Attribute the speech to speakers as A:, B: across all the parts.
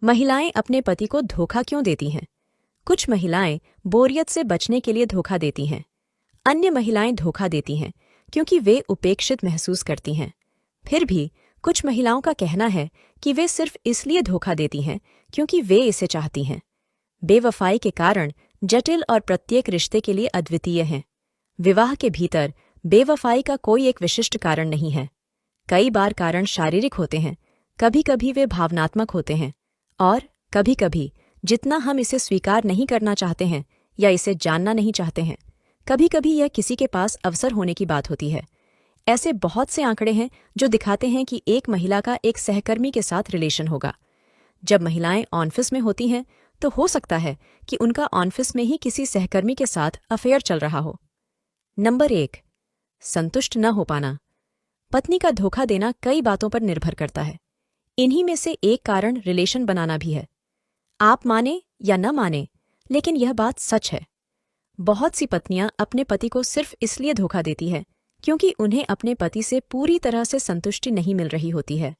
A: महिलाएं अपने पति को धोखा क्यों देती हैं? कुछ महिलाएं बोरियत से बचने के लिए धोखा देती हैं। अन्य महिलाएं धोखा देती हैं क्योंकि वे उपेक्षित महसूस करती हैं। फिर भी कुछ महिलाओं का कहना है कि वे सिर्फ इसलिए धोखा देती हैं क्योंकि वे इसे चाहती हैं। बेवफाई के कारण जटिल और प्रत्येक रिश्ते के लिए अद्वितीय हैं। विवाह के भीतर बेवफाई का कोई एक विशिष्ट कारण नहीं है। कई बार कारण शारीरिक होते हैं, कभी कभी वे भावनात्मक होते हैं, और कभी कभी, जितना हम इसे स्वीकार नहीं करना चाहते हैं या इसे जानना नहीं चाहते हैं, कभी कभी यह किसी के पास अवसर होने की बात होती है। ऐसे बहुत से आंकड़े हैं जो दिखाते हैं कि एक महिला का एक सहकर्मी के साथ रिलेशन होगा। जब महिलाएं ऑफिस में होती हैं तो हो सकता है कि उनका ऑफिस में ही किसी सहकर्मी के साथ अफेयर चल रहा हो। नंबर 1, संतुष्ट न हो पाना। पत्नी का धोखा देना कई बातों पर निर्भर करता है। इन्हीं में से एक कारण रिलेशन बनाना भी है। आप माने या न माने, लेकिन यह बात सच है। बहुत सी पत्नियां अपने पति को सिर्फ इसलिए धोखा देती हैं क्योंकि उन्हें अपने पति से पूरी तरह से संतुष्टि नहीं मिल रही होती है।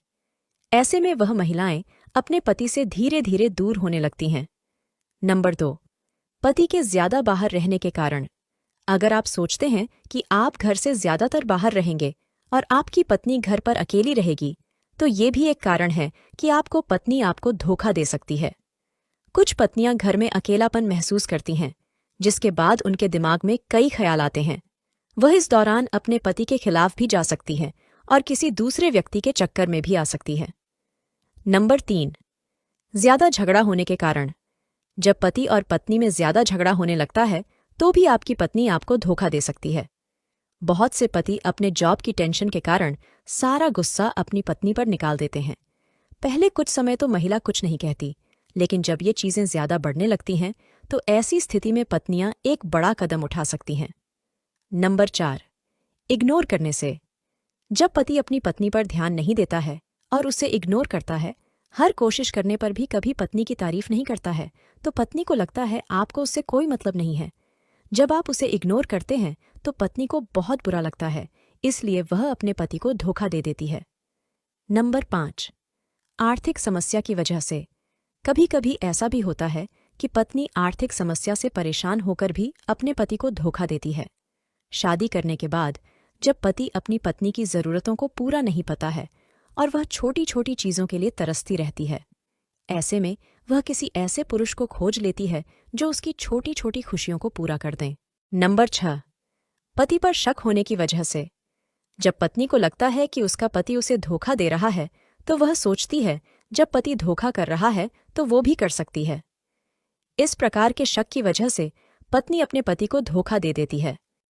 A: ऐसे में वह महिलाएं अपने पति से धीरे धीरे दूर होने लगती हैं। नंबर 2, पति के ज्यादा बाहर रहने के कारण। अगर आप सोचते हैं कि आप घर से ज्यादातर बाहर रहेंगे और आपकी पत्नी घर पर अकेली रहेगी, तो ये भी एक कारण है कि आपको पत्नी आपको धोखा दे सकती है। कुछ पत्नियां घर में अकेलापन महसूस करती हैं, जिसके बाद उनके दिमाग में कई ख्याल आते हैं। वह इस दौरान अपने पति के खिलाफ भी जा सकती हैं और किसी दूसरे व्यक्ति के चक्कर में भी आ सकती है। नंबर 3, ज्यादा झगड़ा होने के कारण। जब पति और पत्नी में ज्यादा झगड़ा होने लगता है तो भी आपकी पत्नी आपको धोखा दे सकती है। बहुत से पति अपने जॉब की टेंशन के कारण सारा गुस्सा अपनी पत्नी पर निकाल देते हैं। पहले कुछ समय तो महिला कुछ नहीं कहती, लेकिन जब ये चीजें ज्यादा बढ़ने लगती हैं तो ऐसी स्थिति में पत्नियां एक बड़ा कदम उठा सकती हैं। नंबर 4, इग्नोर करने से। जब पति अपनी पत्नी पर ध्यान नहीं देता है और उसे इग्नोर करता है, हर कोशिश करने पर भी कभी पत्नी की तारीफ नहीं करता है, तो पत्नी को लगता है आपको उससे कोई मतलब नहीं है। जब आप उसे इग्नोर करते हैं तो पत्नी को बहुत बुरा लगता है, इसलिए वह अपने पति को धोखा दे देती है। नंबर 5, आर्थिक समस्या की वजह से। कभी कभी ऐसा भी होता है कि पत्नी आर्थिक समस्या से परेशान होकर भी अपने पति को धोखा देती है। शादी करने के बाद जब पति अपनी पत्नी की जरूरतों को पूरा नहीं पाता है और वह छोटी छोटी चीजों के लिए तरसती रहती है, ऐसे में वह किसी ऐसे पुरुष को खोज लेती है जो उसकी छोटी छोटी खुशियों को पूरा कर दें। नंबर 6, पति पर शक होने की वजह से। जब पत्नी को लगता है कि उसका पति उसे धोखा दे रहा है तो वह सोचती है जब पति धोखा कर रहा है तो वो भी कर सकती है। इस प्रकार के शक की वजह से पत्नी अपने पति को धोखा दे देती है।